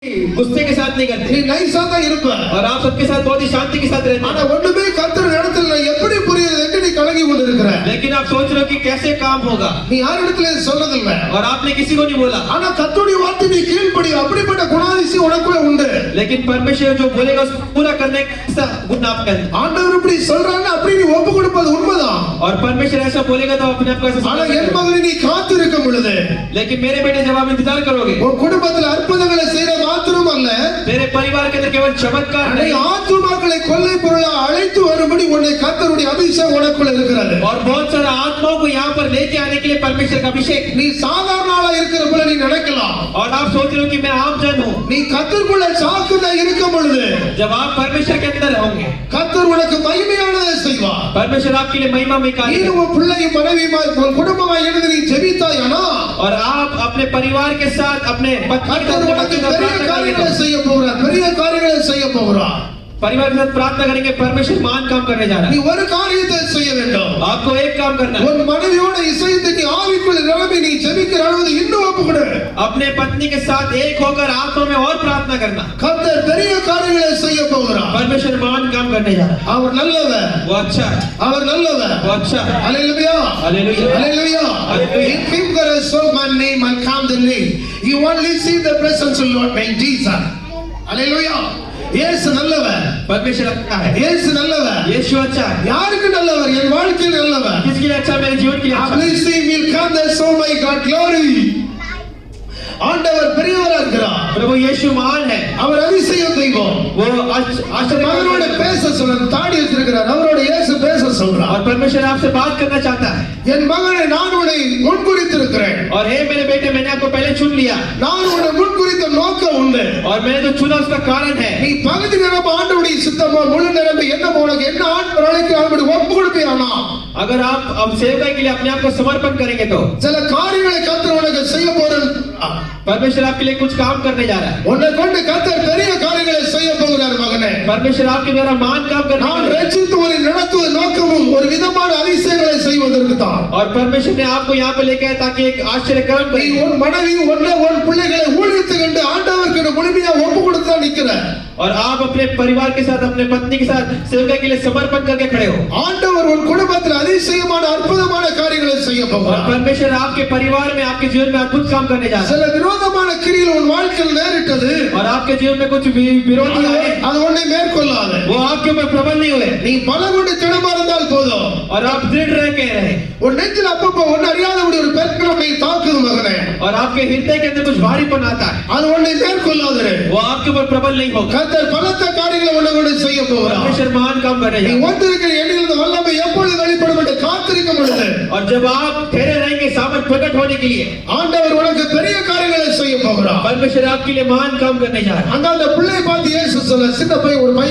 गुस्से के साथ नहीं करते நீ நைஸா தான் இருப்ப और आप सबके साथ बहुत ही शांति के साथ रहते ஆனா ஒண்ணுமே கர்த்தர் இடத்துல எப்படி புரியுது என்று நீ கலங்கி கொண்டிருக்கிற लेकिन आप सोच रहे हो कि कैसे काम होगा நீ யார் இடத்துல சொல்றது இல்ல और आपने किसी को नहीं बोला ஆனா கர்த்தருடைய வார்த்தை நீ கீழ்ப்படி அப்படிப்பட்ட குணாதிசயம் உனக்குள்ள உண்டு लेकिन परमेश्वर जो बोलेगा उसको पूरा करने का गुण आप कर ஆண்டவர் இப்படி சொல்றாங்க அப்படி நீ ஒப்பு கொடுப்பது உண்மைதான் और परमेश्वर ऐसा बोलेगा तो अपने आप को ऐसा ஆனா என் மகனே நீ காத்திருக்கும் பொழுது लेकिन मेरे बेटे जब आप इंतजार करोगे உன் குடும்பத்தில் அற்புதங்களை செய்யற மாத்திரம் அல்ல तेरे परिवार के अंदर केवल चमत्कार நீ नहीं ஆத்துமாக்களை கொள்ளை பொருளா அழைத்து வரும்படி உன்னை கர்த்தருடைய அபிஷேகம் உனக்குள்ள இருக்கிறது और बहुत सारे आत्माओं को यहाँ पर लेके आने के लिए परमेश्वर का अभिषेक நீ சாதாரண ஆளா இருக்கிற போல நீ நினைக்கலாம் और आप सोच रहे हो कि मैं आम जन हूँ நீ கர்த்தருக்குள்ள சாக்குதா இருக்கும் பொழுது जब आप परमेश्वर के अंदर होंगे கர்த்தர் உனக்கு மகிமையானதை செய்வார் परमेश्वर आपके लिए महिमा में कार्य நீ உன் பிள்ளையும் மனைவியுமாய் உன் குடும்பமாய் இருந்து நீ ஜெபித்தாயானா और आप अपने परिवार के साथ अपने கர்த்தர் உனக்கு பெரிய காரியங்களை செய்ய போகிறார் பெரிய காரியங்களை செய்ய போகிறார் परिवार के साथ प्रार्थना करेंगे परमेश्वर महान काम करने जा रहा நீ है ஒரு காரியத்தை செய்ய வேண்டும் आपको एक काम करना है உன் மனைவியோட இசைந்து நீ ஆவிக்குள்ள நிரம்பி நீ ஜெபிக்கிற அளவுக்கு இன்னும் ஒப்புக்கொடு अपने पत्नी के साथ एक होकर आत्मा में और प्रार्थना करना கர்த்தர் பெரிய காரியங்களை செய்ய போகிறார் परमेश्वर महान काम करने जा रहा है அவர் நல்லவர் वो अच्छा है அவர் நல்லவர் वो अच्छा है ஹalleluya hallelujah hallelujah if him got a soul my name and come the name you only see the presence of Lord my Jesus hallelujah இயேசு நல்லவர் परमेश्वर अच्छा है இயேசு நல்லவர் यीशु अच्छा है யாருக்கு நல்லவர் என் வாழ்க்கையில் நல்லவர் किसके लिए अच्छा मेरे जीवन के लिए I अच्छा believe he will come the soul my God glory ஆண்டவர் பெரியவரா இருக்கிறார் प्रभु यीशु महान है அவர் அதிசயம் தெய்வம் वो மகனோட आश्चर्य பேச சொல்ற தாடி வச்சிருக்கிறார் அவரோட இயேசு பேச சொல்றார் और परमेश्वर आपसे बात करना चाहता है என் மகனை நான் உன்னை முன்குறித்திருக்கிறேன் और हे मेरे बेटे मैंने आपको पहले चुन लिया நான் உன்னை முன்குறித்த நோக்கம் உண்டு और मैंने जो चुना उसका कारण है நீ பகுதி நிரம்ப ஆண்டவருடைய சித்தமோ முழு நிரம்ப என்ன உனக்கு என்ன ஆண்டு அழைக்கிறார் ஒப்பு கொடுப்பியானா अगर आप अब सेवकाई के लिए अपने आप को समर्पण करेंगे तो சில காரியங்களை கர்த்தர் உனக்கு செய்ய போறார் परमेश्वर आपके लिए कुछ काम करने जा रहा है உன்னை கொண்டு கர்த்தர் பெரிய காரியங்களை செய்ய போகிறார் மகனே परमेश्वर आपके द्वारा महान काम करने நான் वाला है। ரட்சித்து ஒரு நடத்துவது நோக்கமும் ஒரு விதமான அதிசயங்களை செய்வதற்கு தான் और परमेश्वर ने आपको यहाँ पे लेके आया ताकि एक आश्चर्य कर्म நீ करे உன் மனைவி உன் பிள்ளைகளை ஊழியத்து கண்டு ஆண்டவருக்கு முழுமையா ஒப்பு கொடுத்து தான் நிக்கிற और आप अपने परिवार के साथ अपने पत्नी के साथ सेवकाई के लिए समर्पण करके खड़े हो ஆண்டவர் உன் குடும்பத்தில் அதிசயமான அற்புதமான காரியங்களை செய்ய और போகிறார் परमेश्वर आपके परिवार में आपके जीवन में अद्भुत काम करने जा रहा சில விரோதமான கிரியைகள் உன் வாழ்க்கையில் நேரிட்டது है और आपके जीवन में कुछ विरोधी आए அது உன்னை மேற்கொள்ளாது वो आपके ऊपर प्रबल नहीं हुए நீ பலகொண்டு திடமா இருந்தால் போதும் और आप दृढ़ रह के रहे உன் நெஞ்சில் அப்பப்போ ஒன்னு அறியாதபடி ஒரு பெருக்கிழமை தாக்குது மகனே और आपके हृदय के अंदर कुछ भारीपन आता है அது உன்னை மேற்கொள்ளாது वो आपके ऊपर प्रबल नहीं होगा கர்த்தர் பலத்த காரியங்களை உன்னை கொண்டு செய்ய போகிறார் परमेश्वर महान काम कर रहे நீ हैं வந்திருக்கிற எண்ணிலிருந்து வல்லமை எப்பொழுது வெளிப்படும் என்று காத்திருக்கும் பொழுது और जब आप ठहरे रहेंगे सामर्थ प्रकट होने के लिए ஆண்டவர் உனக்கு பெரிய காரியங்களை செய்ய போகிறார் परमेश्वर आपके लिए महान काम करने जा रहा है அந்த பிள்ளை பார்த்து இயேசு சொல்ல சின்ன பையன் ஒரு பையன்